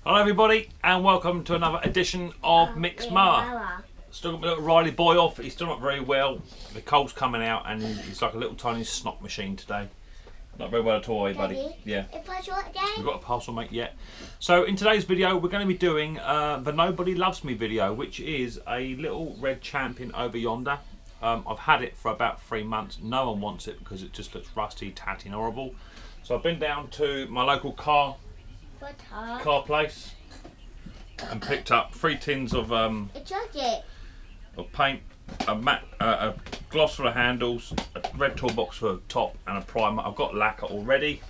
Hello everybody and welcome to another edition of Micks Mower. Still got my little Riley boy off, he's still not very well. The cold's coming out and he's like a little tiny snot machine today. Not very well at all, buddy. Daddy, yeah. We've got a parcel mate yet. So in today's video we're going to be doing the Nobody Loves Me video, which is a little red champion over yonder. I've had it for about 3 months. No one wants it because it just looks rusty, tatty and horrible. So I've been down to my local car place and picked up 3 tins of paint, a gloss for the handles, a red toolbox for the top and a primer. I've got lacquer already,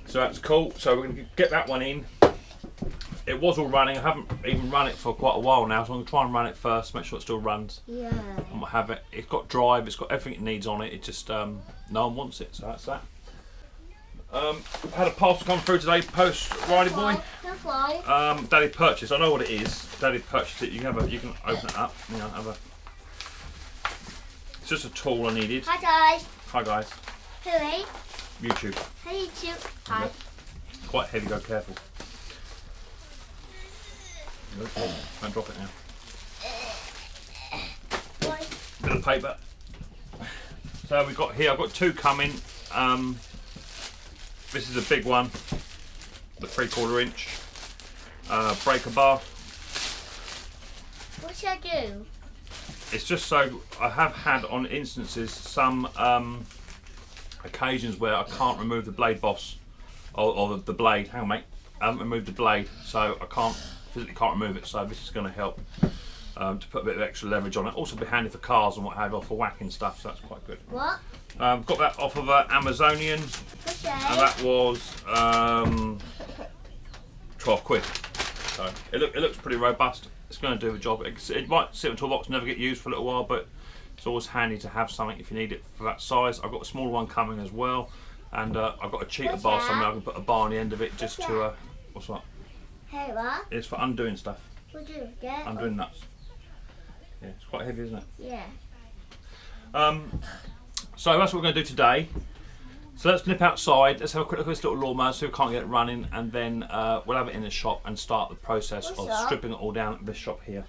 so that's cool. So we're going to get that one in. It was all running. I haven't even run it for quite a while now, so I'm going to try and run it first, make sure it still runs. Yeah. And we'll have it. It's got drive, it's got everything it needs on it. It just no one wants it, so that's that. I've had a parcel come through today, post Riley boy. Daddy purchased. I know what it is. Daddy purchased it. You can open it up. You know, it's just a tool I needed. Hi guys. Hi guys. Hey. YouTube. Hey YouTube. Hi. Quite heavy. Go careful. Don't drop it now. Bit of paper. So we've got here. I've got 2 coming. This is a big one, the 3/4 inch breaker bar. What should I do? It's just so I have had on instances some occasions where I can't remove the blade boss or the blade. Hang on mate, I haven't removed the blade, so I physically can't remove it. So this is going to help to put a bit of extra leverage on it. Also be handy for cars and what have you, for whacking stuff. So that's quite good. What? Got that off of Amazonian. And that was 12 quid. So it looks pretty robust. It's going to do the job. It might sit in a toolbox and never get used for a little while, but it's always handy to have something if you need it for that size. I've got a smaller one coming as well, and I've got a cheater bar somewhere. I can put a bar on the end of it just to what's that? Hey, what? It's for undoing stuff. What do you get? Undoing nuts. Yeah, it's quite heavy, isn't it? Yeah. So that's what we're going to do today. So let's nip outside, let's have a quick look at this little lawnmower so we can't get it running, and then we'll have it in the shop and start the process of stripping it all down at this shop here.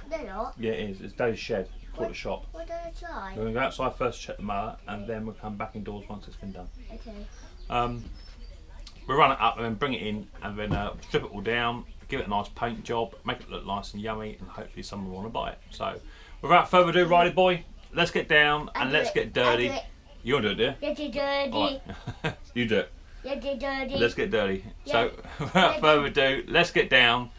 They're not? Yeah it is, it's Daddy's shed, call it a shop. What do I try? We're going to go outside first, check the mower, and then we'll come back indoors once it's been done. Okay. We'll run it up and then bring it in, and then strip it all down, give it a nice paint job, make it look nice and yummy, and hopefully someone will want to buy it. So without further ado, Riley boy, let's get down and let's get dirty. You want to do it, dear? Get it dirty. Right. You do it. Get it dirty. Let's get dirty. Yeah. So, without further ado, let's get down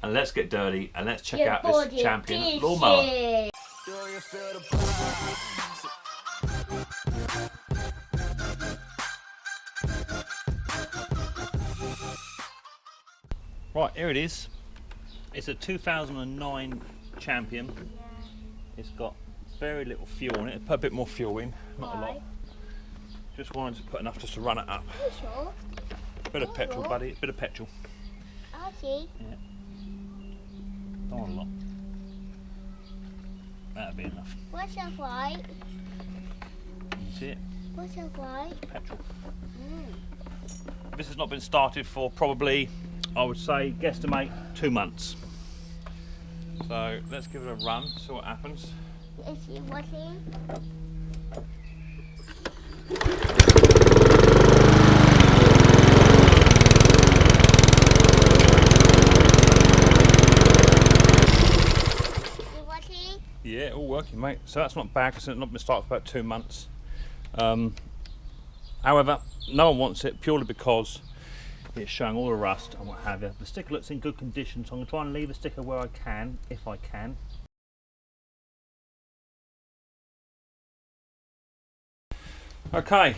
and let's get dirty and let's check out this champion lawnmower. Right, here it is. It's a 2009 champion. It's got very little fuel in it. Put a bit more fuel in, not a lot. Just wanted to put enough just to run it up. Are you sure? Bit of petrol, buddy. Bit of petrol. I see. Yeah. Don't want a lot. That'll be enough. What's that white? You see it? What's that white? Petrol. This has not been started for probably, I would say, guesstimate 2 months. So let's give it a run, see what happens. Is he working? Yeah, all working, mate. So that's not bad because it's not been started for about 2 months. However, no one wants it purely because it's showing all the rust and what have you. The sticker looks in good condition, so I'm going to try and leave the sticker where I can, if I can. Okay,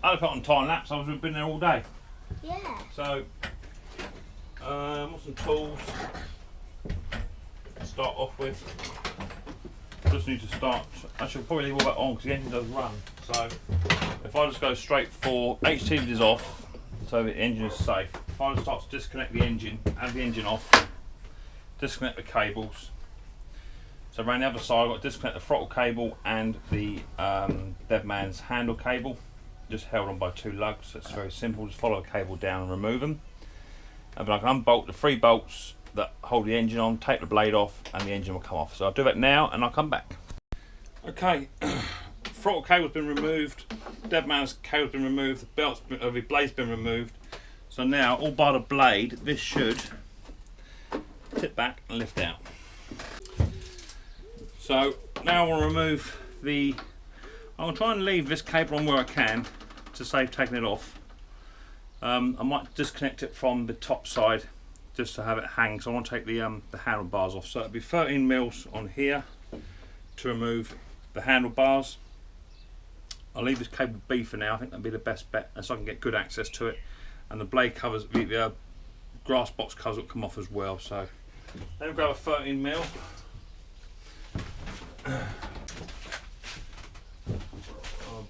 I'll put on time lapse. I've been there all day. Yeah. So, what's some tools to start off with? Just need to start. I should probably leave all that on because the engine does run. So, if I just go straight for HT is off, so the engine is safe. If I just start to disconnect the engine, have the engine off, disconnect the cables. So around the other side, I've got to disconnect the throttle cable and the dead man's handle cable, just held on by 2 lugs. So it's very simple, just follow the cable down and remove them. and then I can unbolt the 3 bolts that hold the engine on, take the blade off, and the engine will come off. So I'll do that now and I'll come back. Okay, throttle cable's been removed, dead man's cable's been removed, the blade's been removed. So now, all by the blade, this should tip back and lift out. So now I want to remove the, I'll try and leave this cable on where I can to save taking it off. I might disconnect it from the top side just to have it hang, so I want to take the handlebars off. So it'll be 13 mils on here to remove the handlebars. I'll leave this cable B for now. I think that'll be the best bet, and so I can get good access to it. And the blade covers, the grass box covers will come off as well. So then we'll grab a 13 mil. I'll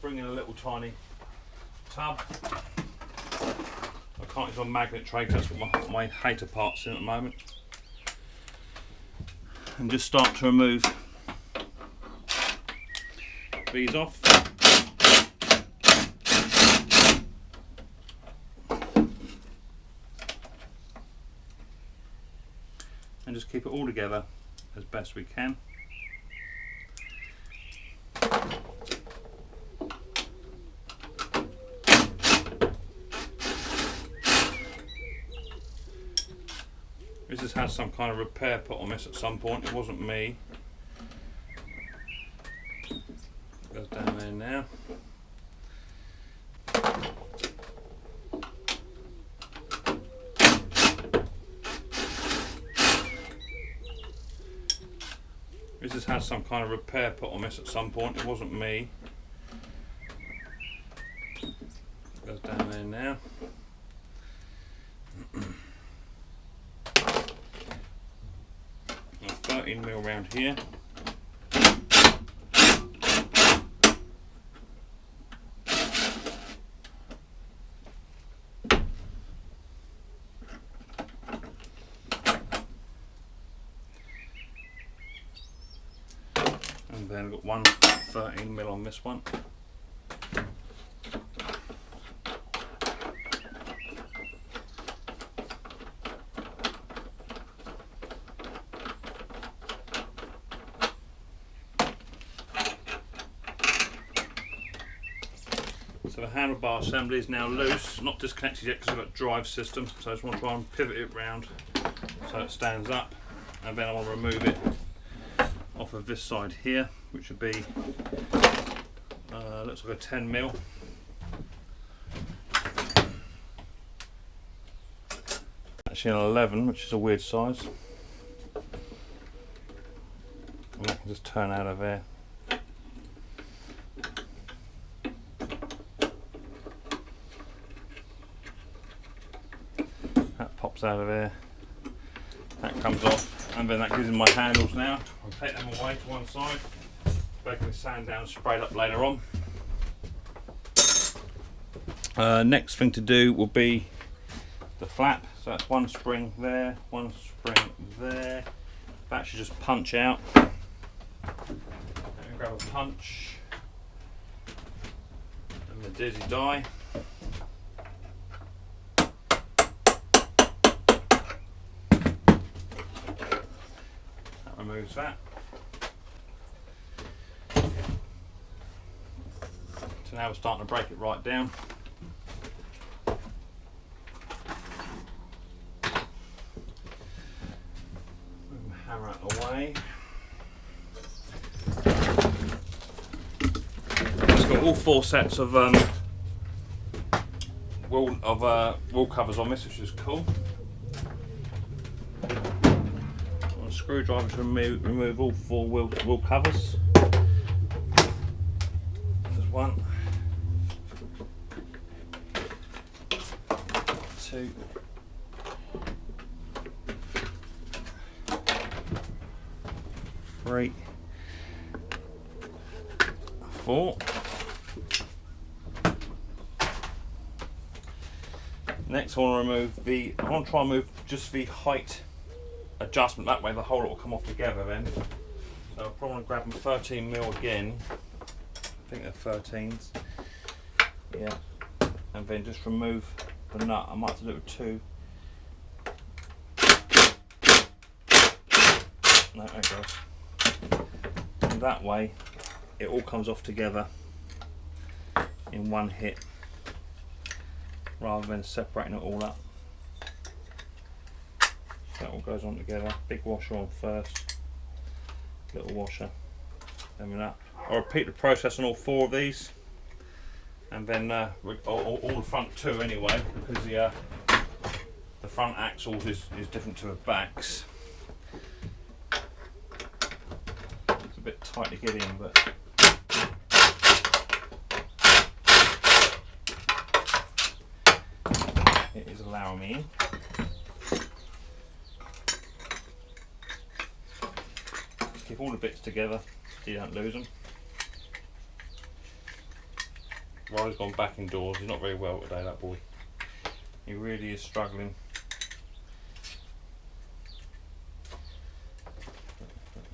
bring in a little tiny tub. I can't use my magnet tray because that's what my hater part's in at the moment. And just start to remove these off. And just keep it all together as best we can. This has had some kind of repair put on this at some point. It wasn't me. Goes down there now. This has had some kind of repair put on this at some point. It wasn't me. Goes down there now. A 13 mil round here. And then I've got one 13 mil on this one. So the handlebar assembly is now loose, not disconnected yet because I've got a drive system, so I just want to try and pivot it round so it stands up, and then I want to remove it off of this side here, which would be looks like a 10 mil. Actually an 11, which is a weird size. And that can just turn out of there. That pops out of there. That comes off, and then that gives me my handles now. I'll take them away to one side. Breaking the sand down, sprayed up later on. Next thing to do will be the flap. So that's one spring there, one spring there. That should just punch out. Grab a punch and the dizzy die. That removes that. So now we're starting to break it right down. Move the hammer out of the way. It's got all 4 sets of wheel covers on this, which is cool. On a screwdriver to remove all 4 wheel covers. There's 1, 2, 3, 4. Next I want to try and remove just the height adjustment, that way the whole lot will come off together then. So I'll probably grab them 13 mil again. I think they're 13s. Yeah. And then just remove the nut. I might have to do it with 2 No, there it goes. And that way it all comes off together in one hit rather than separating it all up. So that all goes on together. Big washer on first, little washer, then that. I'll repeat the process on all 4 of these, and then all the front 2 anyway, because the front axles is different to the backs. It's a bit tight to get in, but it is allowing me in. Keep all the bits together so you don't lose them. Riley's gone back indoors. He's not very well today, that boy. He really is struggling.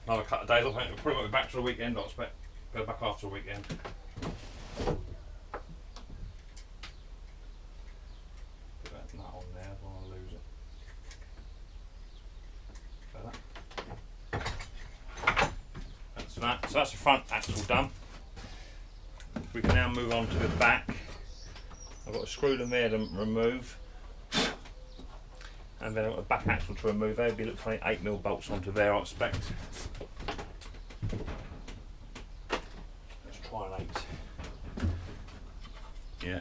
Another couple of days off, I think we'll probably be back to the weekend, I expect. Go back after the weekend. Put that nut on there, I don't want to lose it. That's that. So that's the front axle done. We can now move on to the back. I've got a screw in there to remove, and then I've got a back axle to remove. There'll be 8mm bolts onto there, I expect. Let's try an 8. Yeah.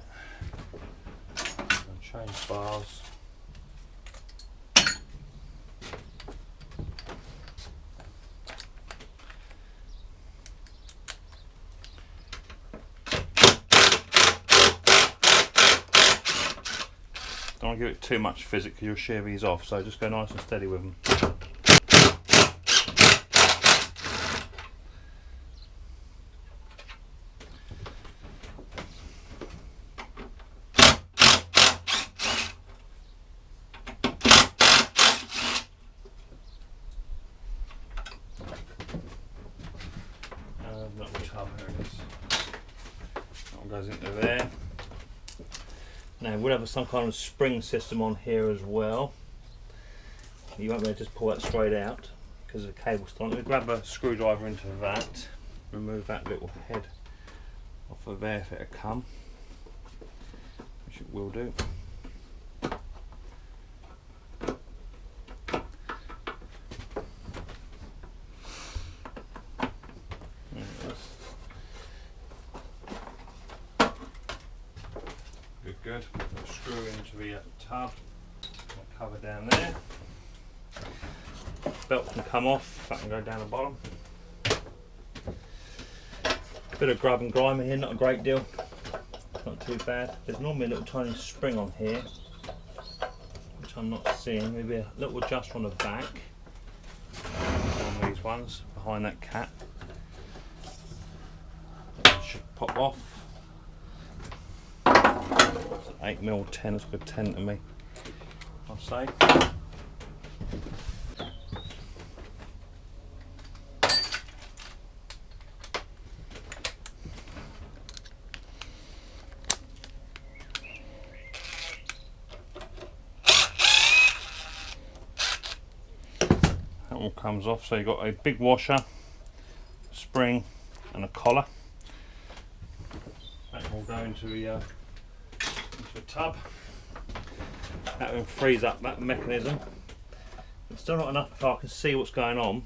And change bars. Don't want to give it too much physics because you'll shear these off, so just go nice and steady with them. Not the tub, here it is. That one goes into there. Now we'll have some kind of spring system on here as well. You won't be able to just pull that straight out because the cable's still on. We'll grab a screwdriver into that, remove that little head off of there if it'll come, which it will do. Good. Screw into the tub, cover down there. Belt can come off, that can go down the bottom. Bit of grub and grime in here, not a great deal, not too bad. There's normally a little tiny spring on here, which I'm not seeing. Maybe a little adjuster on the back, on these ones, behind that cap. That should pop off. 8mm 10, it's good 10 to me, I'll say. That all comes off, so you've got a big washer, spring and a collar. That will go into the tub. That will freeze up that mechanism. It's still not enough if I can see what's going on.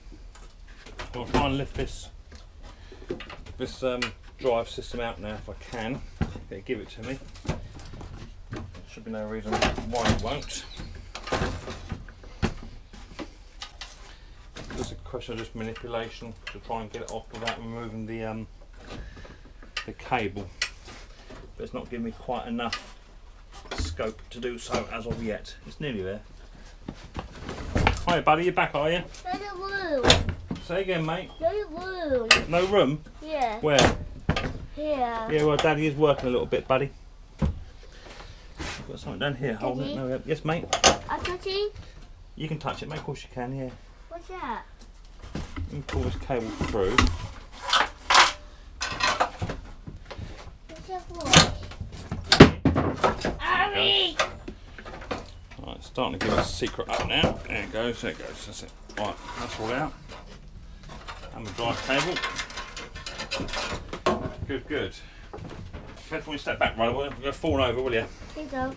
I'll try and lift this drive system out now if I can. Okay, give it to me. There should be no reason why it won't. Just a question of just manipulation to try and get it off without removing the cable. But it's not giving me quite enough scope to do so as of yet. It's nearly there. Hiya buddy, you're back, are you? No room. Say again, mate. No room. No room? Yeah. Where? Here. Yeah, well Daddy is working a little bit, buddy. I've got something down here. Hold it. No, yes, mate. I'm touching. You can touch it, mate. Of course you can, yeah. What's that? You can pull this cable through. What's that for? Army! Right, let's starting to give us a secret up now. There it goes, there it goes, that's it. Right, that's all out. And the drive cable. Good, good. Careful when you step back, right? We're going to fall over, will you? Here you go.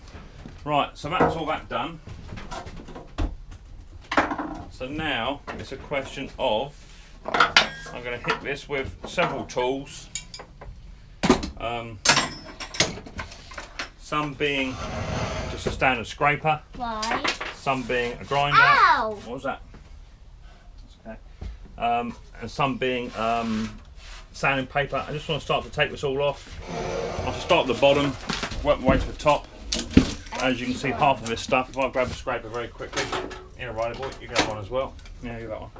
Right, so that's all that done. So now it's a question of, I'm going to hit this with several tools. Some being just a standard scraper. Why? Some being a grinder. Ow! What was that? That's okay. And some being sanding paper. I just want to start to take this all off. I'll start at the bottom, work my way to the top. As you can see, half of this stuff, if I grab a scraper very quickly, here, righty boy, you get one as well. Yeah, you got one.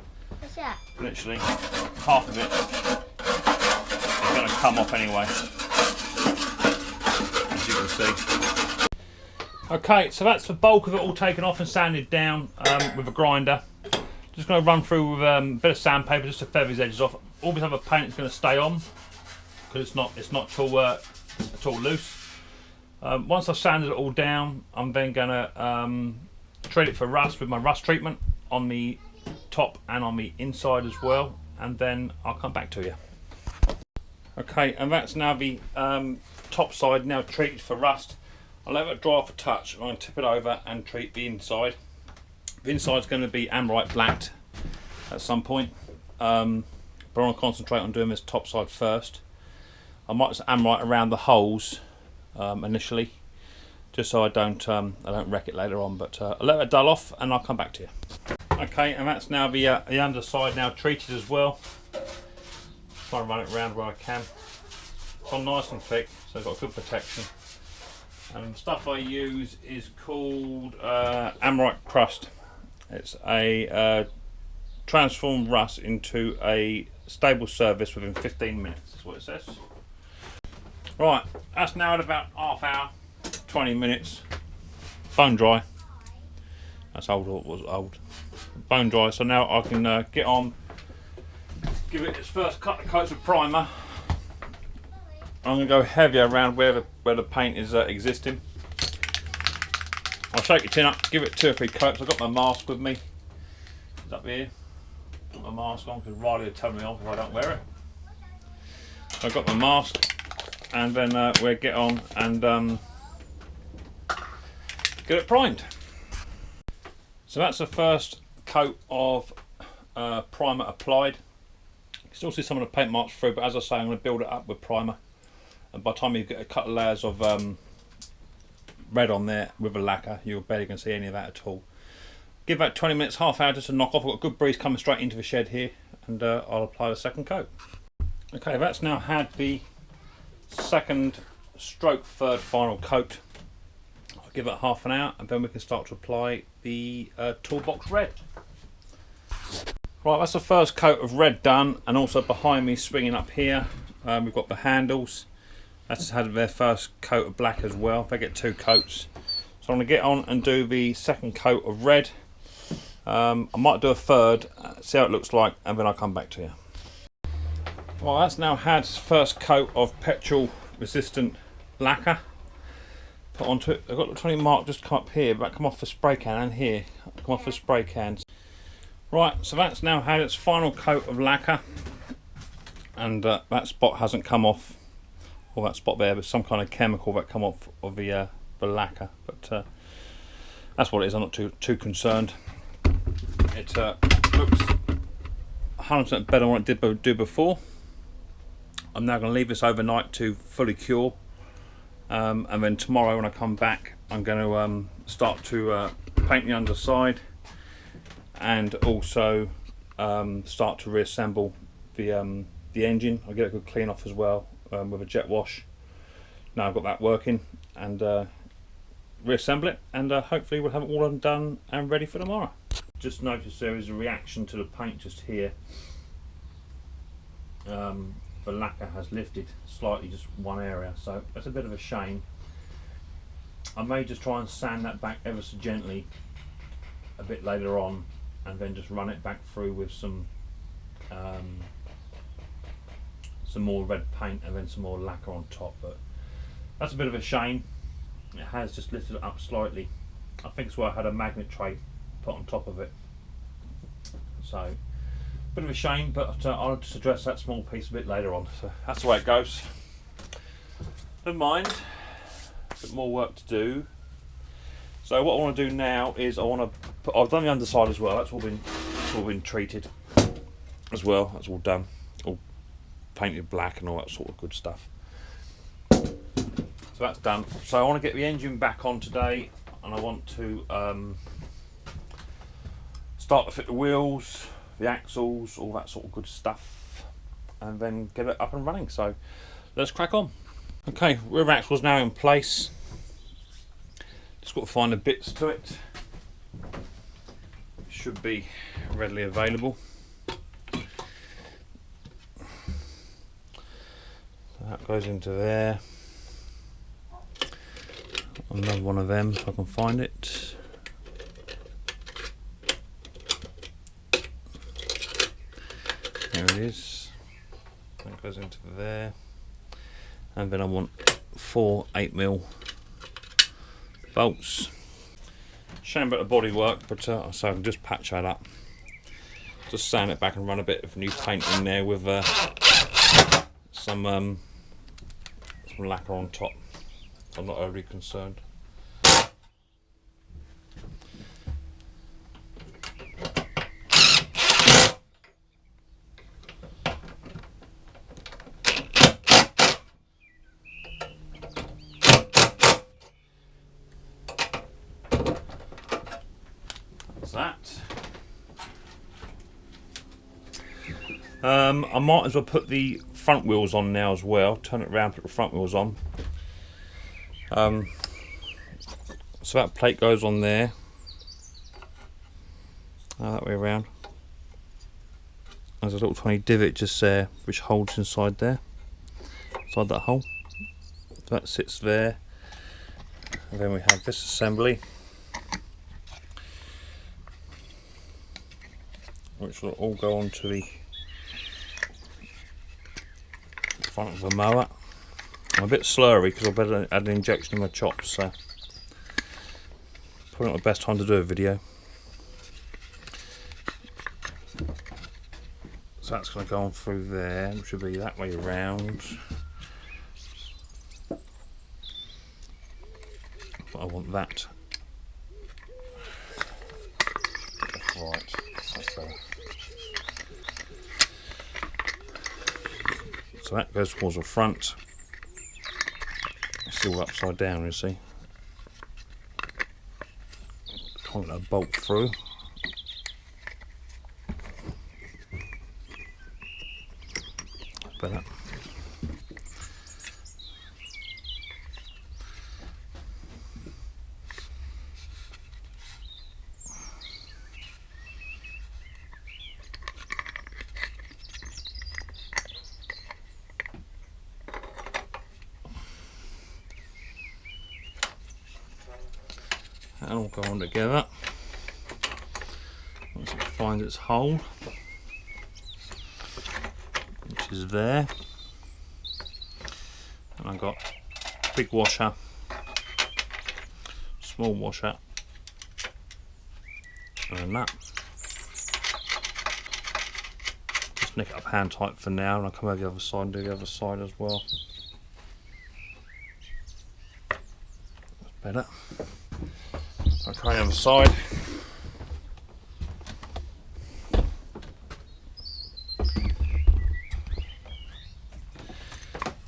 What's that? Literally, half of it is going to come off anyway, as you can see. Okay, so that's the bulk of it all taken off and sanded down with a grinder. Just going to run through with a bit of sandpaper just to feather these edges off. All this other paint is going to stay on because it's not at all loose. Once I've sanded it all down, I'm then going to treat it for rust with my rust treatment on the top and on the inside as well, and then I'll come back to you. Okay, and that's now the top side now treated for rust. I'll let it dry off a touch. I'm going to tip it over and treat the inside. The inside's going to be amrite blacked at some point, but I want to concentrate on doing this top side first. I might just amrite around the holes initially, just so I don't wreck it later on. But I'll let it dull off and I'll come back to you. Okay, and that's now the underside now treated as well. Try and run it around where I can. It's on nice and thick, so it's got good protection. And the stuff I use is called amrite crust. It's a transformed rust into a stable surface within 15 minutes, that's what it says. Right, that's now at about half hour, 20 minutes, bone dry. That's old, or it was old. Bone dry, so now I can get on, give it its first couple of coats of primer. I'm going to go heavier around where the paint is existing. I'll shake your tin up, give it 2 or 3 coats. I've got my mask with me. It's up here. Got my mask on because Riley will tell me off if I don't wear it. So I've got my mask, and then we'll get on and get it primed. So that's the first coat of primer applied. You can still see some of the paint marks through, but as I say, I'm going to build it up with primer. And by the time you get a couple of layers of red on there with a lacquer, you're barely going to see any of that at all. Give that 20 minutes, half hour just to knock off. I've got a good breeze coming straight into the shed here, and I'll apply the second coat. Okay, that's now had the second stroke third final coat. I'll give it half an hour, and then we can start to apply the toolbox red. Right, that's the first coat of red done, and also behind me swinging up here, we've got the handles. That's had their first coat of black as well. They get 2 coats. So I'm going to get on and do the second coat of red. I might do a third, see how it looks like, and then I'll come back to you. Well, that's now had its first coat of petrol resistant lacquer put onto it. I've got the 20 mark just come up here, but come off the spray can, and here, come off the spray cans. Right, so that's now had its final coat of lacquer, and that spot hasn't come off. Or that spot there, with some kind of chemical that come off of the lacquer, but that's what it is. I'm not too concerned. It looks 100% better than what it did do before. I'm now going to leave this overnight to fully cure, and then tomorrow when I come back, I'm going to start to paint the underside, and also start to reassemble the engine. I'll get a good clean off as well. With a jet wash. Now I've got that working, and reassemble it, and hopefully we'll have it all done and ready for tomorrow. Just noticed there is a reaction to the paint just here. The lacquer has lifted slightly, just one area, so that's a bit of a shame. I may just try and sand that back ever so gently a bit later on, and then just run it back through with some more red paint and then some more lacquer on top. But that's a bit of a shame. It has just lifted it up slightly, I think it's where I had a magnet tray put on top of it. So, bit of a shame, but I'll just address that small piece a bit later on. So that's the way it goes. Never mind. A bit more work to do. So what I want to do now is I've done the underside as well. That's all been treated as well. That's all done, all painted black and all that sort of good stuff. So that's done. So I want to get the engine back on today, and I want to start to fit the wheels, the axles, all that sort of good stuff, and then get it up and running. So let's crack on. Okay, rear axle's now in place. Just got to find the bits to it. Should be readily available. So that goes into there. Another one of them if I can find it. There it is. That goes into there. And then I want 4 8mm bolts. Shame about the body work, but so I can just patch that up. Just sand it back and run a bit of new paint in there with some lacquer on top. I'm not overly concerned. That. I might as well put the front wheels on now as well. Turn it around, put the front wheels on. So that plate goes on there. That way around. There's a little tiny divot just there, which holds inside there, inside that hole. So that sits there. And then we have this assembly, which will all go onto the front of the mower. I'm a bit slurry because I better add an injection in my chops, so probably not the best time to do a video. So that's going to go on through there, which should be that way around. But I want that. Right, that's better. So that goes towards the front. It's still upside down, you see. Can't let a bolt through. Better. That'll all go on together once it finds its hole, which is there. And I've got big washer, small washer, and then that. Just nick it up hand tight for now, and I'll come over the other side and do the other side as well. That's better. Okay, on the other side.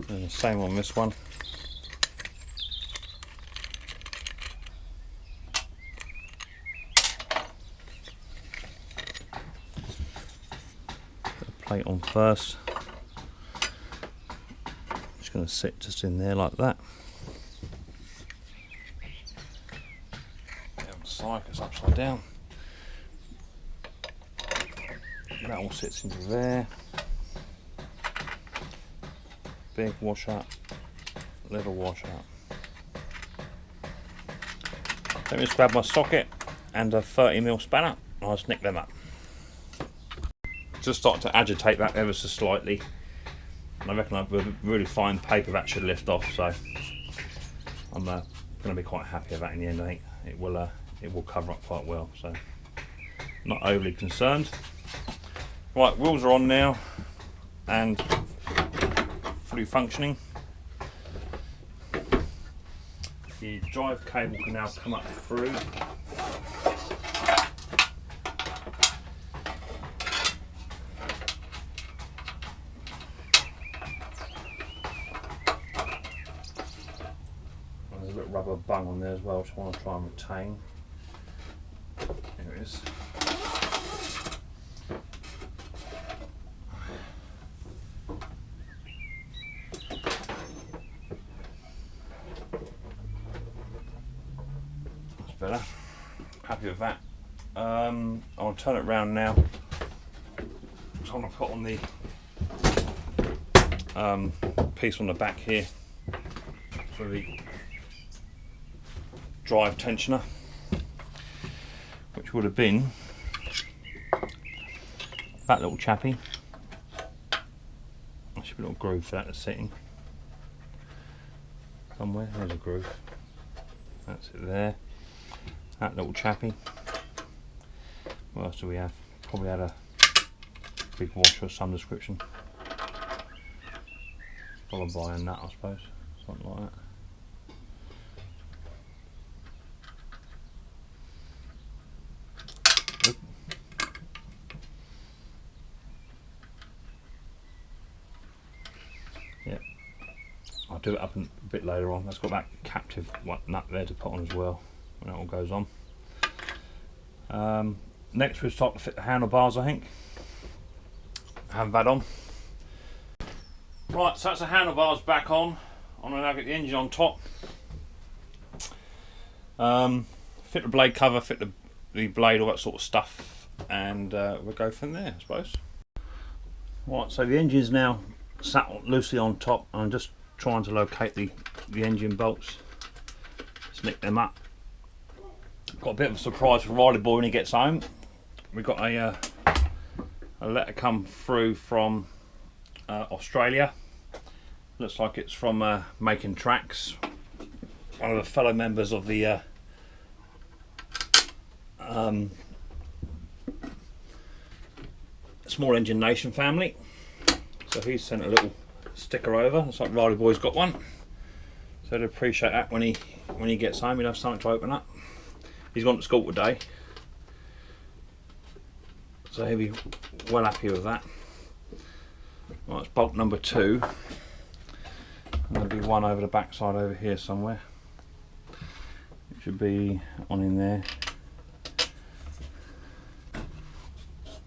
And the same on this one. Put the plate on first. Just going to sit just in there like that. It's upside down. That all sits into there. Big washer, little washer. Let me just grab my socket and a 30mm spanner. I'll just nick them up. Just start to agitate that ever so slightly. And I reckon I've a really fine paper that should lift off. So I'm going to be quite happy with that in the end. I think it will it will cover up quite well, so not overly concerned. Right, wheels are on now and fully functioning. The drive cable can now come up through. There's a little rubber bung on there as well, which I want to try and retain. There it is. Better. Happy with that. I'll turn it around now. So I'm going to put on the piece on the back here for the drive tensioner, which would have been that little chappy. There should be a little groove for that to sit in somewhere. There's a groove. That's it there. That little chappy. What else do we have? Probably had a big washer of some description. Followed by a nut, I suppose. Something like that. Oop. Yep. I'll do it up a bit later on. That's got that captive nut there to put on as well. When it all goes on. Next we'll start to fit the handlebars, I think. Have that on. Right, so that's the handlebars back on. I'm going to now get the engine on top. Fit the blade cover, fit the blade, all that sort of stuff, and we'll go from there, I suppose. Right, so the engine's now sat loosely on top. I'm just trying to locate the engine bolts. Just nick them up. Got a bit of a surprise for Riley Boy when he gets home. We got a letter come through from Australia. Looks like it's from Making Tracks, one of the fellow members of the Small Engine Nation family. So he's sent a little sticker over. Looks like Riley Boy's got one. So I'd appreciate that when he gets home. He'll have something to open up. He's gone to school today, so he'll be well happy with that. Right, it's bolt number 2. There'll be one over the back side over here somewhere. It should be on in there.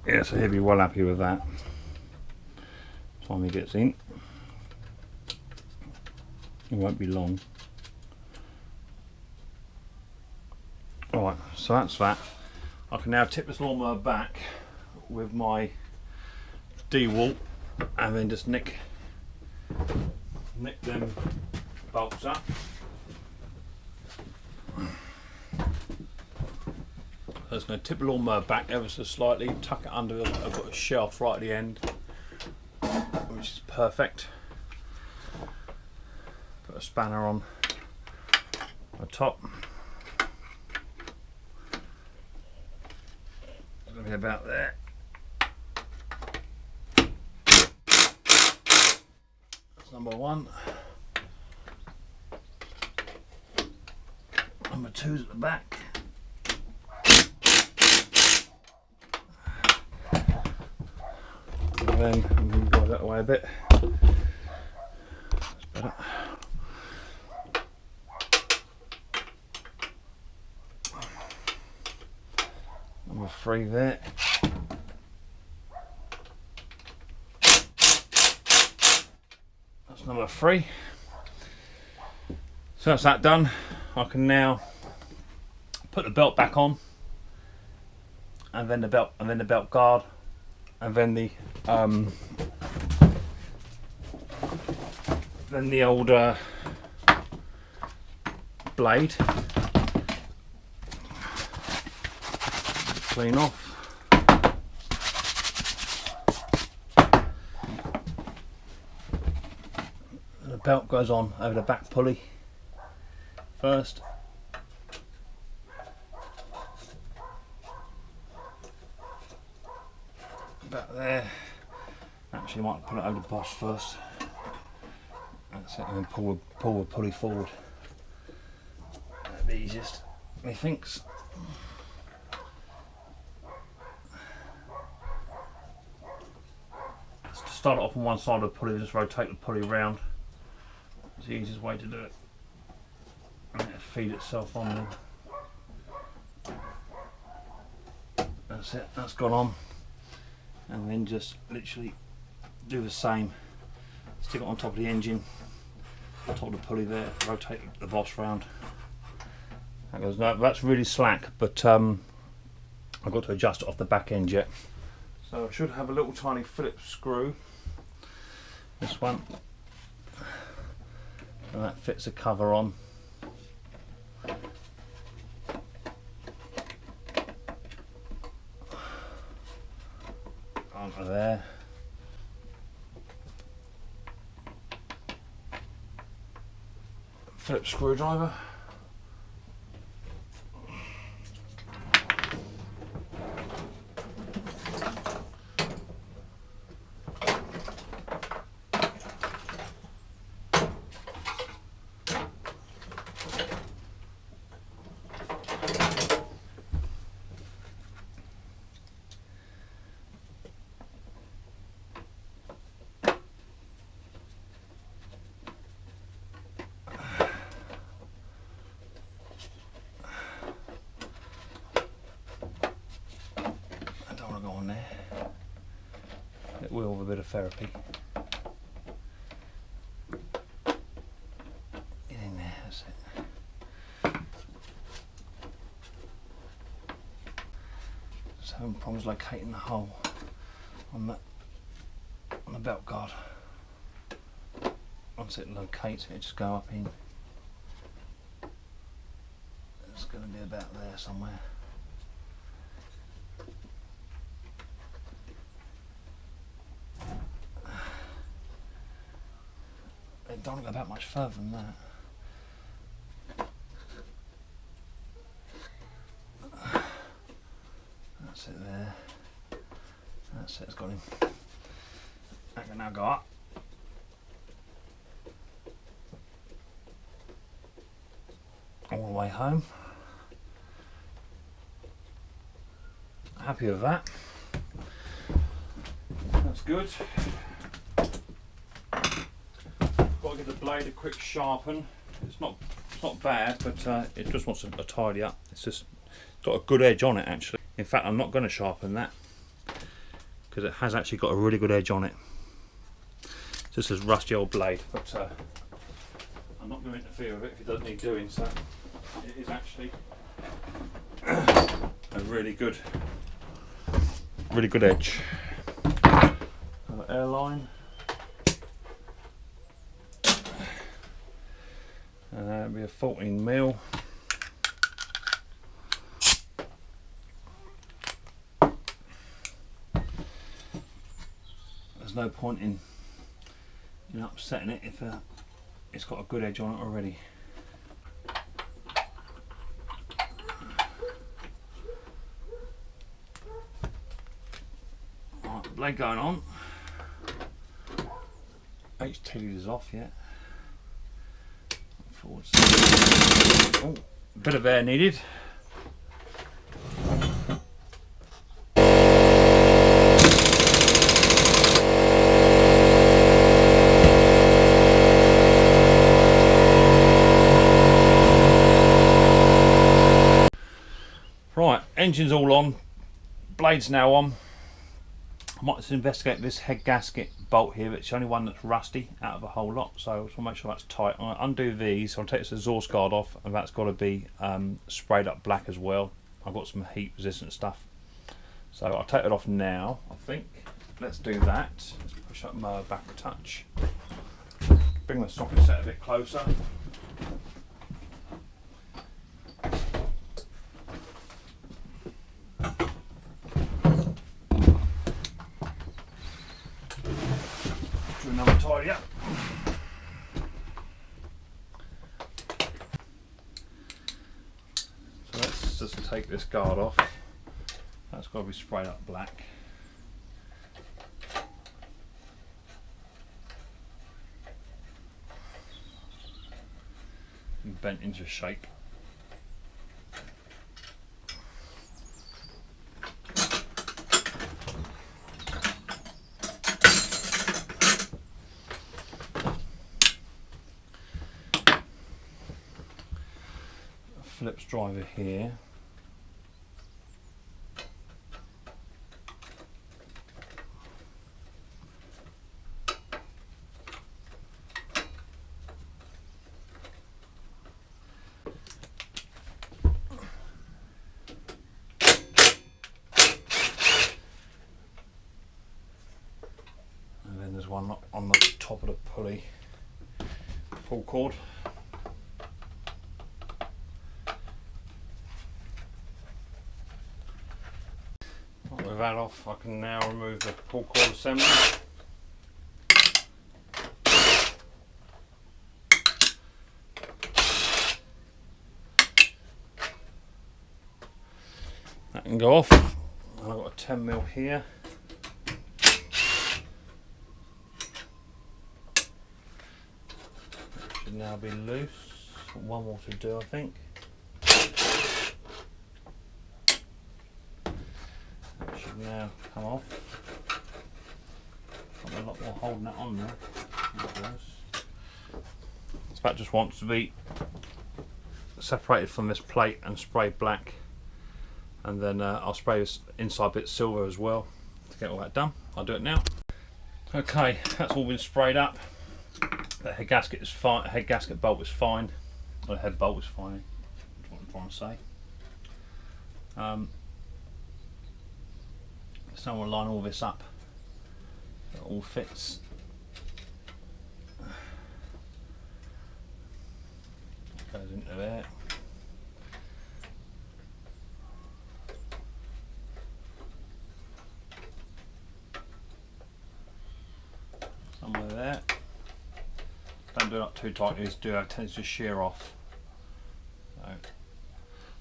Yeah, so he'll be well happy with that. Time he gets in. It won't be long. Alright, so that's that. I can now tip this lawnmower back with my D-wall and then just nick them bolts up. So it's going to tip the lawnmower back ever so slightly, tuck it under. I've got a shelf right at the end, which is perfect. Put a spanner on the top. Be about there. That's number 1. Number 2's at the back. And then I'm going to go that way a bit. That's better. Number 3 there. That's number 3. So that's that done. I can now put the belt back on, and then the belt guard, and then the old blade. Clean off. The belt goes on over the back pulley first. about there. Actually, might put it over the boss first. That's it, and then pull the pulley forward. That'd be easiest, methinks. To start it off on one side of the pulley, just rotate the pulley round. It's the easiest way to do it. And it'll feed itself on there. That's it, that's gone on. And then just literally do the same. Stick it on top of the engine, on top of the pulley there, rotate the boss round. That goes, no, that's really slack, but I've got to adjust it off the back end yet. So I should have a little tiny Phillips screw, this one, and that fits the cover on. Onto there. Phillips screwdriver. Go on there. It will with a bit of therapy. Get in there, that's it. Just having problems locating the hole on the belt guard. Once it locates it, just go up in. It's going to be about there somewhere. It don't go back much further than that. That's it there. That's it, it's got him. I can now go up. All the way home. Happy with that. That's good. Got to give the blade a quick sharpen. It's not bad, but it just wants a tidy up. It's just got a good edge on it actually. In fact, I'm not going to sharpen that because it has actually got a really good edge on it. It's just this rusty old blade, but I'm not going to interfere with it if it doesn't need doing. So it is actually a really good edge. Airline. It'll be a 14mm. There's no point in upsetting it if it's got a good edge on it already. Right, the blade going on. HT is off yet. Forwards. Oh, a bit of air needed. Right, engine's all on, blade's now on. I might just investigate this head gasket bolt here. It's the only one that's rusty out of a whole lot, so I just want to make sure that's tight. I'm going to undo these, so I'll take this exhaust guard off, and that's got to be sprayed up black as well. I've got some heat resistant stuff, so I'll take it off now, I think. Let's do that. Let's push up Mower back a touch. Bring the socket set a bit closer. Another tidy up. So let's just take this guard off. That's got to be sprayed up black. bent into shape. Phillips driver here. And then there's one on the top of the pulley pull cord. With that off, I can now remove the pull cord assembly. That can go off. And I've got a 10mm here. That should now be loose. One more to do, I think. Now come off. Got a lot more holding that on there. This back just wants to be separated from this plate and sprayed black, and then I'll spray this inside bit silver as well to get all that done. I'll do it now. Okay, that's all been sprayed up. The head gasket is fine. Head gasket bolt is fine. Or the head bolt is fine. That's what I'm trying to say. So I'm going to line all this up. It all fits. Goes into there. Somewhere there. Don't do it up too tight, you just do have a tendency to shear off. So,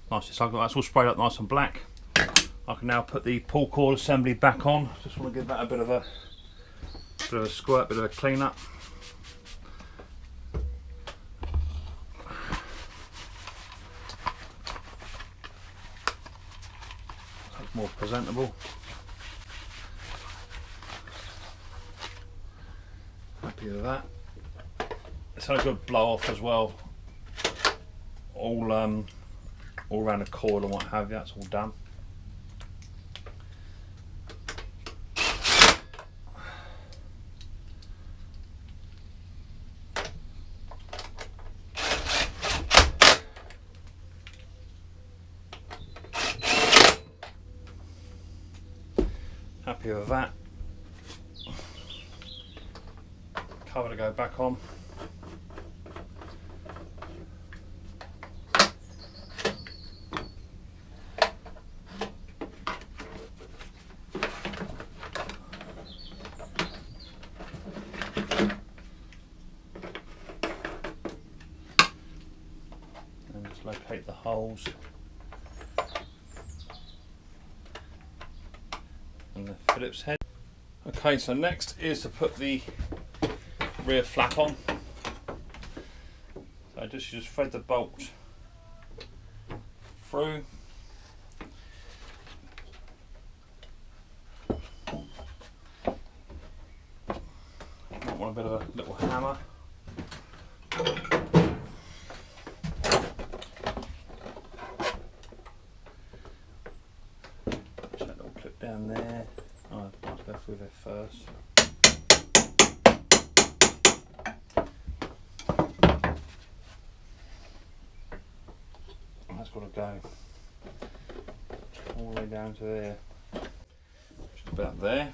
nicely, so I've got that's all sprayed up nice and black. I can now put the pull cord assembly back on. Just want to give that a bit of a squirt, bit of a clean up. So it's more presentable. Happy with that. It's had a good blow off as well. All around the cord and what have you. That's all done. Happy with that. Cover to go back on. And just locate the holes. The Phillips head. Okay, so next is to put the rear flap on. So you just thread the bolt through. Might want a bit of a little hammer. Down there. Oh, I'll go through there first. That's got to go all the way down to there. Just about there.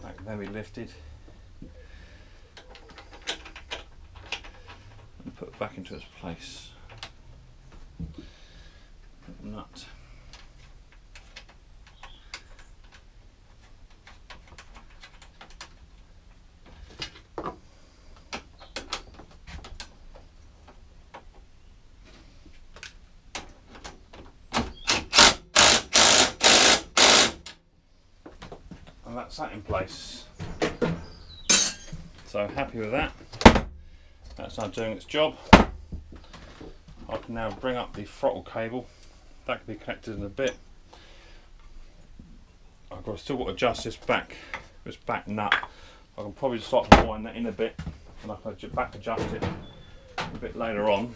That can then be lifted and put back into its place. Nut. That's that in place. So happy with that. That's now doing its job. I can now bring up the throttle cable. That can be connected in a bit. Still got to adjust this back nut. I can probably start to wind that in a bit, and I can back adjust it a bit later on.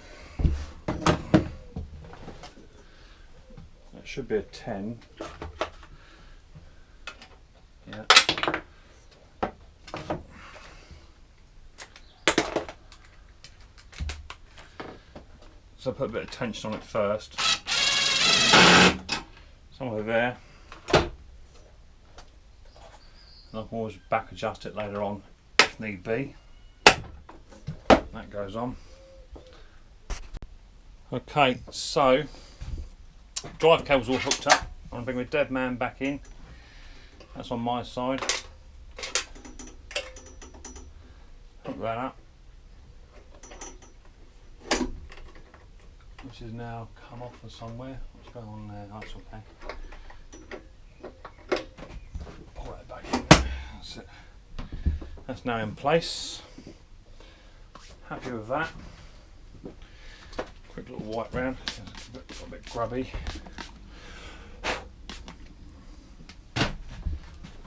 That should be a 10. Yeah. So I put a bit of tension on it first. Somewhere there. And I can always back adjust it later on if need be. That goes on. Okay, so drive cable's all hooked up. I'm going to bring my dead man back in. That's on my side. Hook that up. Which has now come off of somewhere. What's going on there? That's okay. Pull that back in. That's it. That's now in place. Happy with that. Quick little wipe round. It's a bit grubby.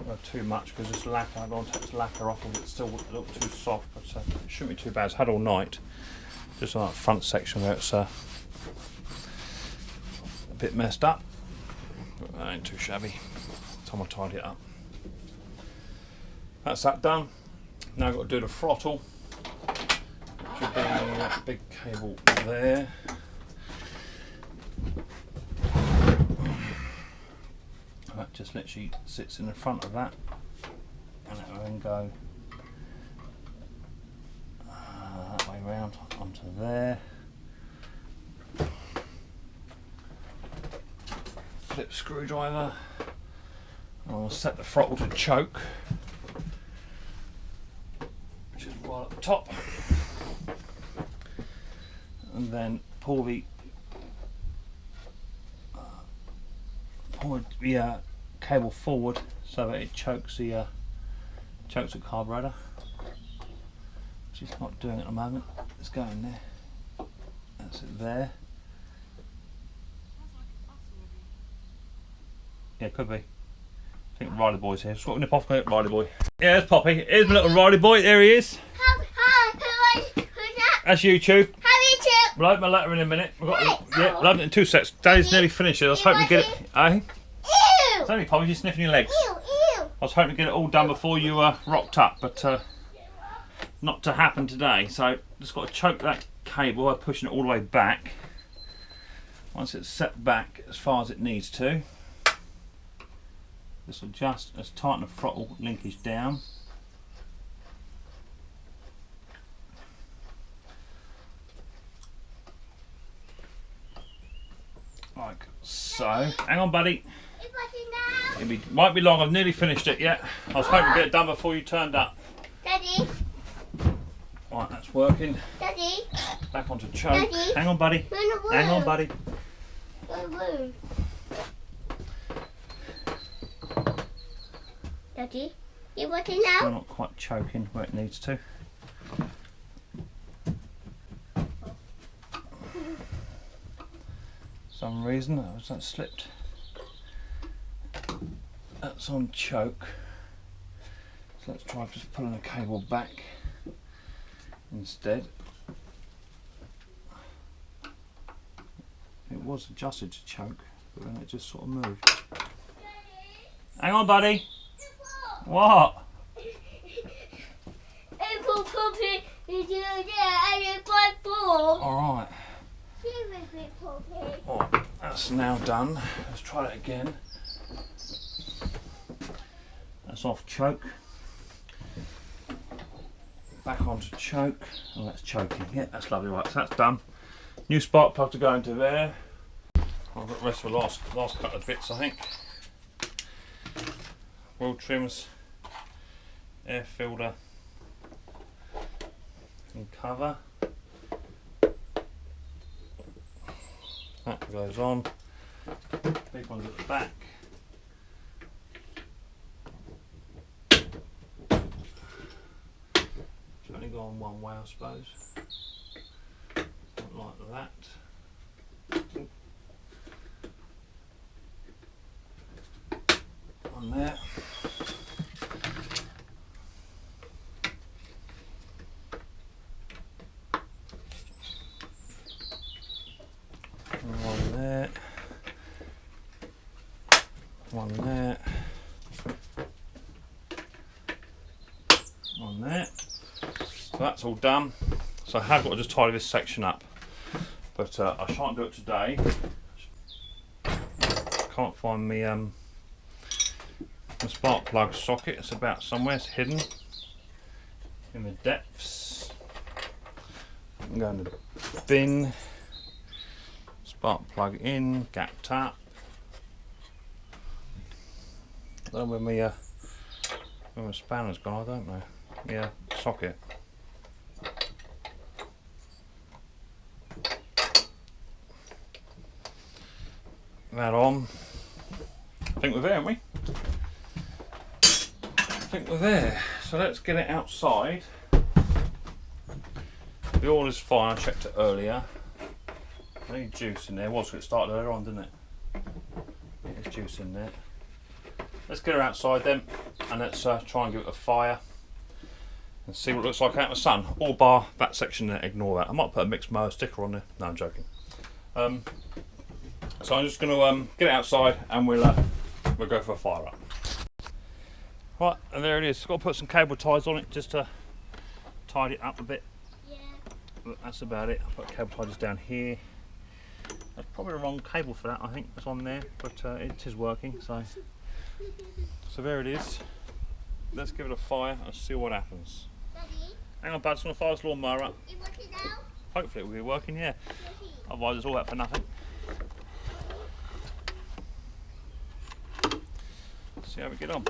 Not too much because this lacquer, I don't want to take this lacquer off and it's still a little too soft, but it shouldn't be too bad. It's had all night. Just on that front section where it's a bit messed up, but that ain't too shabby. Time I tidy it up. That's that done. Now I've got to do the throttle. Should be that big cable there. That just literally sits in the front of that, and it will then go that way round onto there. Flip screwdriver. I'll set the throttle to choke, which is right at the top, and then pull the cable forward so that it chokes the carburetor, which it's not doing at the moment. It's going there. That's it there. Yeah, could be. I think Riley Boy's here. Just nip off, Riley Boy. Yeah, there's Poppy. Here's my little Riley Boy. There he is. Who's that? That's YouTube. How you two? We'll open my letter in a minute. We've got, Wait. yeah, we'll open it in 2 sets. Daddy's nearly finished it. I was hoping to get it. Eh? Ew! It's only Poppy, you're sniffing your legs. Ew! Ew! I was hoping to get it all done before you rocked up, but not to happen today. So just got to choke that cable by pushing it all the way back. Once it's set back as far as it needs to, this will just tighten the throttle linkage down. Like so. Hang on, buddy. Might be long. I've nearly finished it yet. I was hoping to get it done before you turned up. Daddy. Right, that's working. Daddy. Back onto choke. Daddy. Hang on, buddy. Hang on, buddy. Daddy, you watching now? Still not quite choking where it needs to. Some reason that slipped. That's on choke. So let's try just pulling the cable back instead. It was adjusted to choke, but then it just sort of moved. Hang on, buddy. What? Apple puppy is there and it's my ball. Alright. Seriously, puppy. Oh, that's now done. Let's try that again. That's off choke. Back onto choke. Oh, that's choking. Yeah, that's lovely. Right, so that's done. New spark plug to go into there. I've got the rest of the last couple of bits, I think. Wheel trims, air filter and cover. That goes on. Big ones at the back. It's only go on one way, I suppose. like that. On there. One there. One there. One there. So that's all done. So I have got to just tidy this section up, but I shan't do it today. Can't find me the spark plug socket. It's about somewhere. It's hidden in the depths. I'm going to bin. Spark plug in, gapped up. I don't know where my spanner's gone. I don't know. Yeah, socket. That on. I think we're there, aren't we? I think we're there. So let's get it outside. The oil is fine. I checked it earlier. Any juice in there. It started earlier on, didn't it? Yeah, there's juice in there. Let's get her outside then, and let's try and give it a fire and see what it looks like out in the sun. All bar that section there, ignore that. I might put a Micks Mower sticker on there. No, I'm joking. So I'm just going to get it outside, and we'll go for a fire up. Right, and there it is. Got to put some cable ties on it just to tidy it up a bit. Yeah. But that's about it. I'll put cable ties down here. That's probably the wrong cable for that, I think, that's on there, but it is working, so there it is. Let's give it a fire and see what happens. Daddy? Hang on, bud, it's going to fire this lawnmower up. You want it now? Hopefully it will be working, yeah. Daddy? Otherwise it's all that for nothing. See how we get on.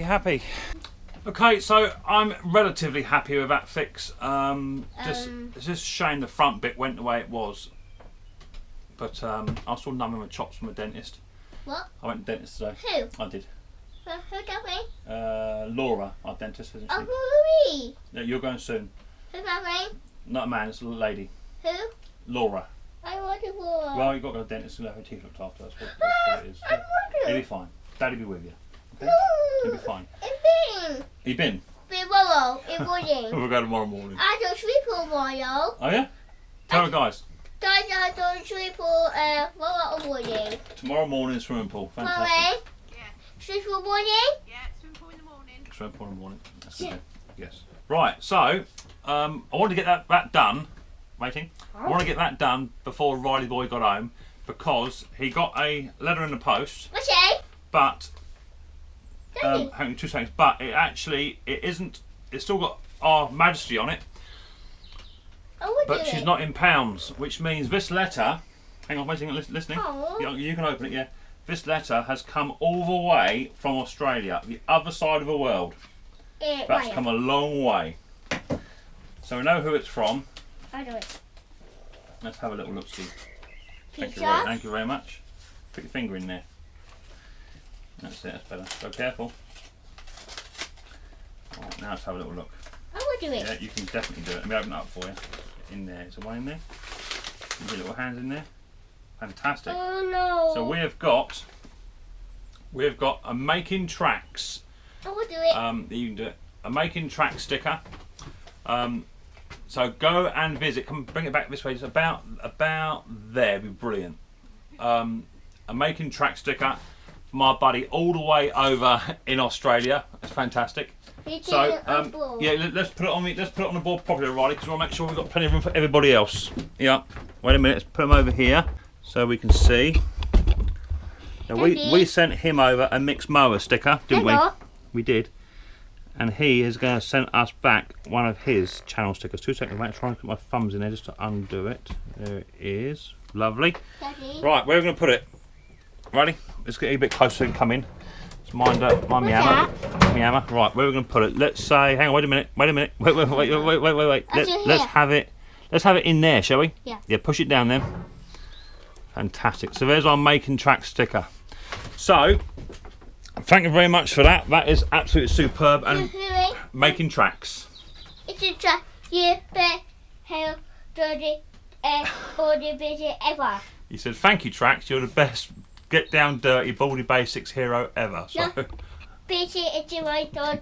Happy. Okay, so I'm relatively happy with that fix. It's just a shame the front bit went the way it was. But I still numbing my chops from a dentist. What? I went to the dentist today. Who? I did. Who going? Laura, our dentist, isn't she? Oh, Marie. Yeah, you're going soon. Who going? Not a man, it's a lady. Who? Laura. I want to go. Well, you've got to go to the dentist and have her teeth looked after. That's what it is. I want to. He'll be fine. Daddy'll be with you. Okay? No. He'll be fine. It's You been? tomorrow. It's morning. We'll go tomorrow morning. I don't sleep tomorrow. Oh yeah? Tell the guys. Guys, I don't sleep tomorrow morning. Tomorrow morning swimming pool. Fantastic. Morning. Yeah. Sleep for morning. Yeah, swim pool in the morning. Swimming pool in the morning. That's Yeah. good. Yes. Right. So I want to get that done. Waiting. I want to get that done before Riley boy got home because he got a letter in the post. What's it? But Daddy. hang on 2 seconds. But it isn't. It's still got Our Majesty on it. But she's not in pounds, which means this letter. Hang on, waiting, listening. Oh. You can open it, yeah. This letter has come all the way from Australia, the other side of the world. That's come a long way. So we know who it's from. I do it. Let's have a little look, see. Thank Pizza. you very much. Put your finger in there. That's it, that's better. So careful. Right, now let's have a little look. I will do it. Yeah, you can definitely do it. Let me open it up for you. In there. Is there one in there? Your little hands in there. Fantastic. Oh no. So we've got a making tracks. I will do it. You can do it. A making track sticker. So go and visit. Come bring it back this way. It's about there. It'd be brilliant. A making track sticker my buddy all the way over in Australia. It's fantastic. So yeah, let's put it on the board properly, Riley, because we want to make sure we've got plenty of room for everybody else. Yeah. Wait a minute. Let's put them over here so we can see. Now we sent him over a Micks Mower sticker, didn't we? We did. And he is going to send us back one of his channel stickers. 2 seconds, mate. Try and put my thumbs in there just to undo it. There it is. Lovely. Daddy. Right, where are we going to put it? Ready? Let's get a bit closer so we can come in. Let's mind me hammer. Me hammer. Right, where are we going to put it? Let's say, hang on, wait a minute. Wait. Let's have it in there, shall we? Yeah. Yeah, push it down then. Fantastic. So there's our Making Tracks sticker. So, thank you very much for that. That is absolutely superb and Making Tracks. It's a track you bet how dirty and body busy ever. He said, thank you, Tracks. You're the best get down dirty baldy basics hero ever. So, busy it's my daughter,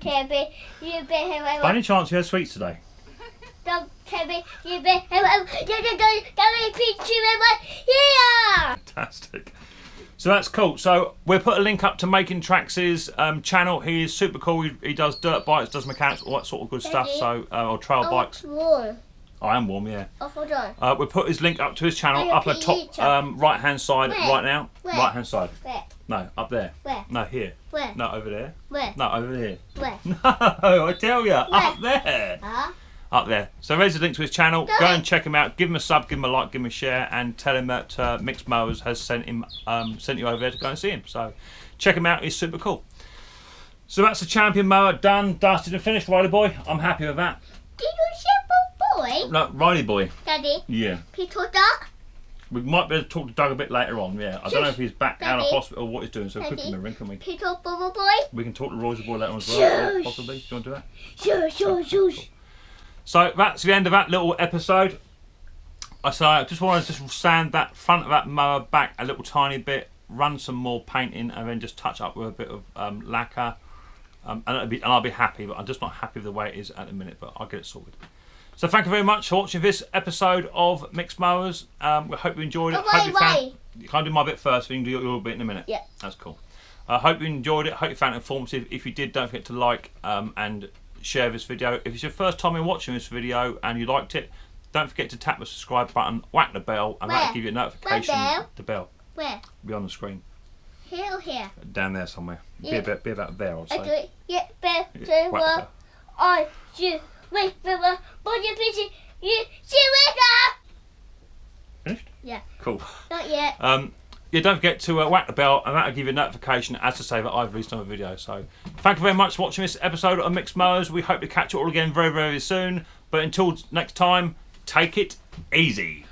you bet how by any chance you had sweets today? Don't tell me you bet how yeah. Fantastic. So that's cool. So we'll put a link up to Making Tracks' channel. He is super cool. He does dirt bikes, does mechanics, all that sort of good stuff. So or trail bikes. Warm. I am warm, yeah. Oh, hold on. We'll put his link up to his channel up at the top right hand side right now. Where? Right hand side. Where? No, up there. Where? No, here. Where? No, over there. Where? No, over here. Where? No, I tell you, up there. Huh? Up there. So there's a link to his channel. Go and check him out. Give him a sub, give him a like, give him a share, and tell him that Micks Mowers has sent you over there to go and see him. So check him out. He's super cool. So that's the champion mower done, dusted, and finished. Riley boy, I'm happy with that. Did you say boy? No, Riley boy. Daddy. Yeah. Peter Duck. We might be able to talk to Doug a bit later on. Yeah. I don't know if he's back out of hospital or what he's doing. So we could give him a ring, can we? Peter Boy. We can talk to Roy's boy later on as well. Yeah, possibly. Do you want to do that? Sure. Cool. So that's the end of that little episode. I just wanted to sand that front of that mower back a little tiny bit, run some more painting, and then just touch up with a bit of lacquer, and I'll be happy. But I'm just not happy with the way it is at the minute. But I'll get it sorted. So thank you very much for watching this episode of Micks Mowers. We hope you enjoyed it. You can't do my bit first. So you can do your bit in a minute. Yeah. That's cool. I hope you enjoyed it. Hope you found it informative. If you did, don't forget to like and share this video. If it's your first time in watching this video and you liked it, don't forget to tap the subscribe button, whack the bell, and that'll give you a notification. The bell? Where? Be on the screen. Here or here? Down there somewhere. Yeah. Be about there, I'd say. I do it. Yeah, bell. Yeah, whack the Wait, body busy. You see you later. Finished? Yeah. Cool. Not yet. Yeah, don't forget to whack the bell, and that'll give you a notification as to say that I've released another video. So, thank you very much for watching this episode of Micks Mowers. We hope to catch you all again very, very soon. But until next time, take it easy.